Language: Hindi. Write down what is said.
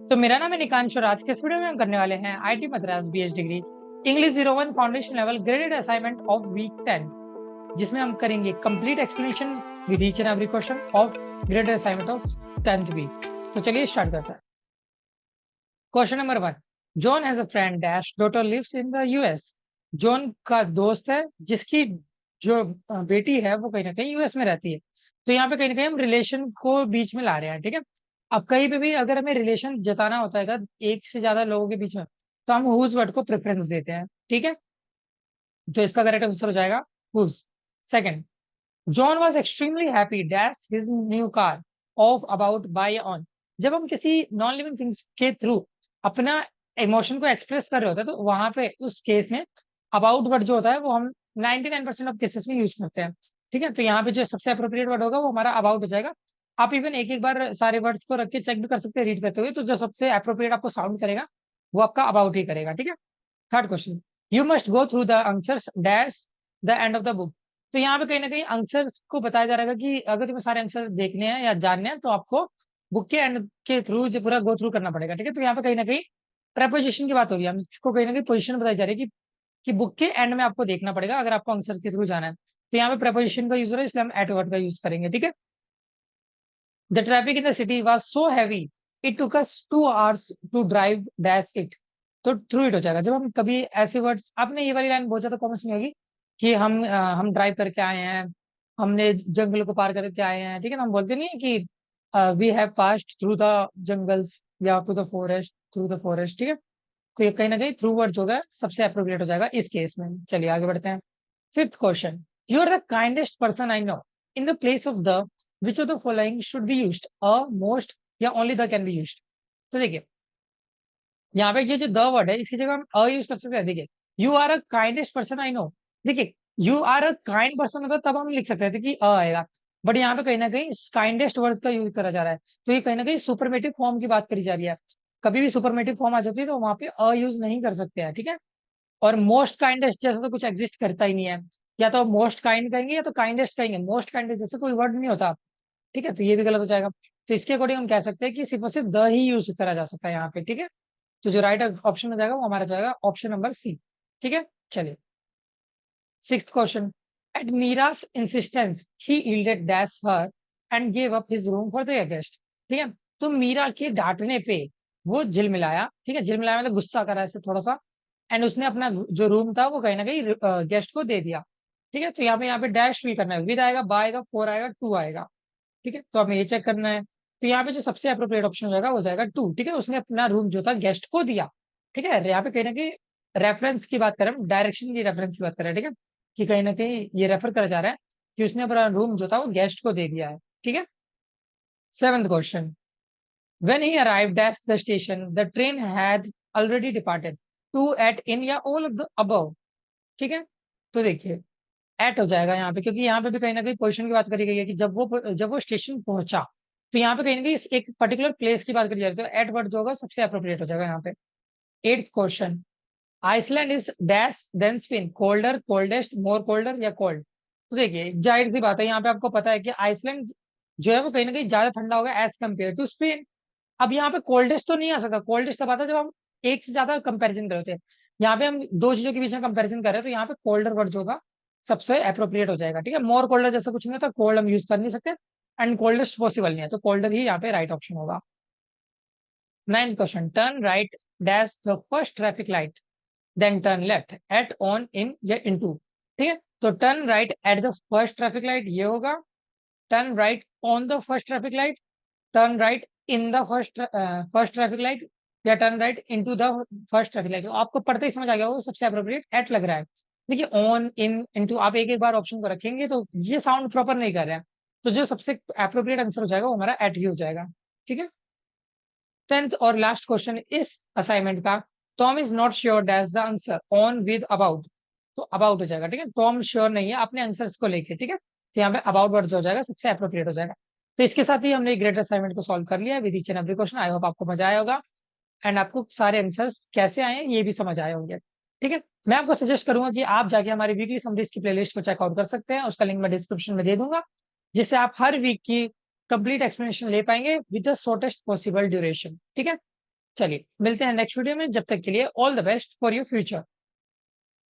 तो मेरा नाम है निकांश और आज के इस वीडियो में हम करने वाले हैं IT Madras BS degree English 01 foundation level graded assignment of week 10, जिसमें हम करेंगे complete explanation with each and every question of graded assignment of 10th week. तो चलिए स्टार्ट करते हैं। Question number 1। John has a friend dash daughter lives in the US. John का दोस्त है जिसकी जो बेटी है वो कहीं ना कहीं यूएस में रहती है। तो यहाँ पे कहीं ना कहीं हम रिलेशन को बीच में ला रहे हैं, ठीक है। अब कहीं पे भी अगर हमें रिलेशन जताना होता है एक से ज्यादा लोगों के बीच में, तो हम हुज वर्ड को प्रेफरेंस देते हैं, ठीक है। तो इसका करेक्ट आंसर हो जाएगा whose. Second, John was extremely happy dash his new car of about by on. जब हम किसी नॉन लिविंग थिंग्स के थ्रू अपना इमोशन को एक्सप्रेस कर रहे होते हैं, तो वहां पे उस केस में अबाउट वर्ड जो होता है वो हम 99% ऑफ केसेस में यूज करते हैं, ठीक है। तो यहाँ पे जो सबसे अप्रोप्रिएट वर्ड होगा वो हमारा अबाउट हो जाएगा। आप इवन एक एक बार सारे वर्ड्स को रख के चेक भी कर सकते हैं रीड करते हुए, तो जो सबसे अप्रोप्रिएट आपको साउंड करेगा वो आपका अबाउट ही करेगा, ठीक है। Third question, you must go through the answers dash the end of the book. तो यहाँ पे कहीं ना कहीं आंसर्स को बताया जा रहा है कि अगर तुम्हें सारे आंसर देखने हैं या जानने हैं तो आपको बुक के एंड के थ्रू जो पूरा गो थ्रू करना पड़ेगा, ठीक है। तो यहाँ पे कहीं ना कहीं प्रपोजिशन की बात होगी, हम इसको कहीं ना कहीं पोजिशन बताई जा रही है कि बुक के एंड में आपको देखना पड़ेगा अगर आपको आंसर के थ्रू जाना है। तो यहाँ पे प्रपोजिशन का यूज हो रहा है, इसलिए हम एट वर्ड का यूज करेंगे, ठीक है। The traffic in the city was so heavy it took us 2 hours to drive dash it. तो थ्रू इट हो जाएगा। जब हम कभी ऐसे वर्ड्स, आपने ये वाली लाइन बहुत ज्यादा कॉमन सुनी होगी कि हम ड्राइव करके आए हैं, हमने जंगल को पार करके आए हैं, ठीक है ना। हम बोलते नहीं है कि we have passed through the jungles या to the forest, through the forest, ठीक है। तो ये कहीं ना कहीं थ्रू वर्ड जो है सबसे अप्रोप्रिएट हो जाएगा इस केस में। चलिए आगे बढ़ते हैं। Fifth question, you are the kindest person I know in the place of the which of the following should be used, a, most या only the can be used. तो देखिए यहाँ पे ये जो द वर्ड है इसकी जगह हम अ यूज कर सकते हैं। देखिए you are a kindest person I know, देखिए you are a kind person होता तब हम लिख सकते थे कि अ आएगा, बट यहाँ पे कहीं ना कहीं काइंडेस्ट वर्ड का यूज करा जा रहा है। तो ये कहीं ना कहीं सुपरमेटिव फॉर्म की बात करी जा रही है। कभी भी सुपरमेटिव फॉर्म आ जाती है तो वहां पे अ यूज नहीं कर सकते हैं, ठीक है। और मोस्ट काइंडेस्ट जैसा तो कुछ एग्जिस्ट करता ही नहीं है। या तो मोस्ट काइंड कहेंगे या तो काइंडेस्ट कहेंगे, मोस्ट काइंडेस्ट जैसे कोई वर्ड नहीं होता, ठीक है। तो ये भी गलत हो जाएगा। तो इसके अकॉर्डिंग हम कह सकते हैं कि सिर्फ और सिर्फ द ही यूज करा जा सकता है यहाँ पे, ठीक है। तो जो राइट ऑप्शन हो जाएगा वो हमारा जाएगा ऑप्शन नंबर सी, ठीक है। चलिए sixth question, at Meera's insistence he yielded dash her and gave up his room for the guest, ठीक है। तो मीरा के डांटने पे वो झिलमिलाया, ठीक है। झिलमिलाया मतलब गुस्सा करा ऐसे थोड़ा सा, एंड उसने अपना जो रूम था वो कहीं ना कहीं गेस्ट को दे दिया, ठीक है। तो यहाँ पे डैश फिल करना है, विद आएगा, बाय आएगा, फोर आएगा, टू आएगा, ठीक है। तो हमें ये चेक करना है। तो यहाँ पे जो सबसे अप्रोप्रिएट ऑप्शन हो जाएगा वो जाएगा टू, ठीक है। उसने अपना रूम जो था गेस्ट को दिया, ठीक है। यहाँ पे कहीं ना कहीं रेफरेंस की बात करें, डायरेक्शन की रेफरेंस की बात करें, ठीक है, कि कहीं ना कहीं ये रेफर करा जा रहा है कि उसने अपना रूम जो था वो गेस्ट को दे दिया है, ठीक है। Seventh question, when he arrived at the station the train had already departed, to, at, in या ऑल ऑफ द अबव, ठीक है। तो देखिए एट हो जाएगा यहाँ पे, क्योंकि यहाँ पे भी कहीं ना कहीं पोजीशन की बात करी गई है कि जब वो स्टेशन पहुंचा, तो यहाँ पे कहीं ना कहीं एक पर्टिकुलर प्लेस की बात करी जा रही है। तो एट वर्ड जो होगा सबसे अप्रोप्रिएट हो जाएगा यहाँ पे। Eighth question, Iceland is dash than Spain, colder, coldest, more colder या कोल्ड। तो देखिए जाहिर सी बात है, यहाँ पे आपको पता है कि आइसलैंड जो है वो कहीं ना कहीं ज्यादा ठंडा होगा एज कम्पेयर टू स्पेन। अब यहाँ पे कोल्डेस्ट तो नहीं आ सकता, कोल्डेस्ट तब आता है जब हम एक से ज्यादा कंपैरिजन कर रहे होते हैं। यहाँ पे हम दो चीजों के बीच में कंपैरिजन कर रहे हैं, तो यहाँ पे कोल्डर वर्ड जो होगा सबसे अप्रोप्रिएट हो जाएगा, ठीक है। मोर कोल्डर जैसा कुछ नहीं होता, कोल्ड हम यूज कर नहीं सकते, एंड कोल्डेस्ट पॉसिबल नहीं है, तो कोल्डर ही यहाँ पे राइट ऑप्शन होगा। Ninth question, turn right dash the first traffic light then turn left at, on, in या इनटू, ठीक है। तो turn right at the first traffic light ये होगा, turn right on the first traffic light, turn right in the first traffic light, या turn right into the first traffic light. तो आपको पढ़ते ही समझ आ गया होगा सबसे अप्रोप्रिएट एट लग रहा है। देखिए ऑन, इन, इनटू आप एक एक बार ऑप्शन को रखेंगे तो ये साउंड प्रॉपर नहीं कर रहे हैं, तो जो सबसे अप्रोप्रिएट आंसर हो जाएगा वो हमारा एट ही हो जाएगा, ठीक है। टेंथ और लास्ट क्वेश्चन इस असाइनमेंट का, Tom is not sure dash the answer on with about. तो अबाउट हो जाएगा, ठीक है। टॉम श्योर नहीं है अपने आंसर्स को लेके, ठीक है। तो यहाँ पे अबाउट वर्ड जो हो जाएगा सबसे अप्रोप्रिएट हो जाएगा। तो इसके साथ ही हमने ग्रेटर असाइनमेंट को सॉल्व कर लिया with each and every question. I hope आपको मजा आया होगा एंड आपको सारे आंसर्स कैसे आए हैं ये भी समझ आए होंगे, ठीक है। मैं आपको सजेस्ट करूंगा कि आप जाके हमारी वीकली समरीज की प्लेलिस्ट को चेकआउट कर सकते हैं, उसका लिंक मैं डिस्क्रिप्शन में दे दूंगा, जिससे आप हर वीक की कंप्लीट एक्सप्लेनेशन ले पाएंगे with the shortest possible duration, ठीक है। चलिए मिलते हैं नेक्स्ट वीडियो में, जब तक के लिए all the best for your future.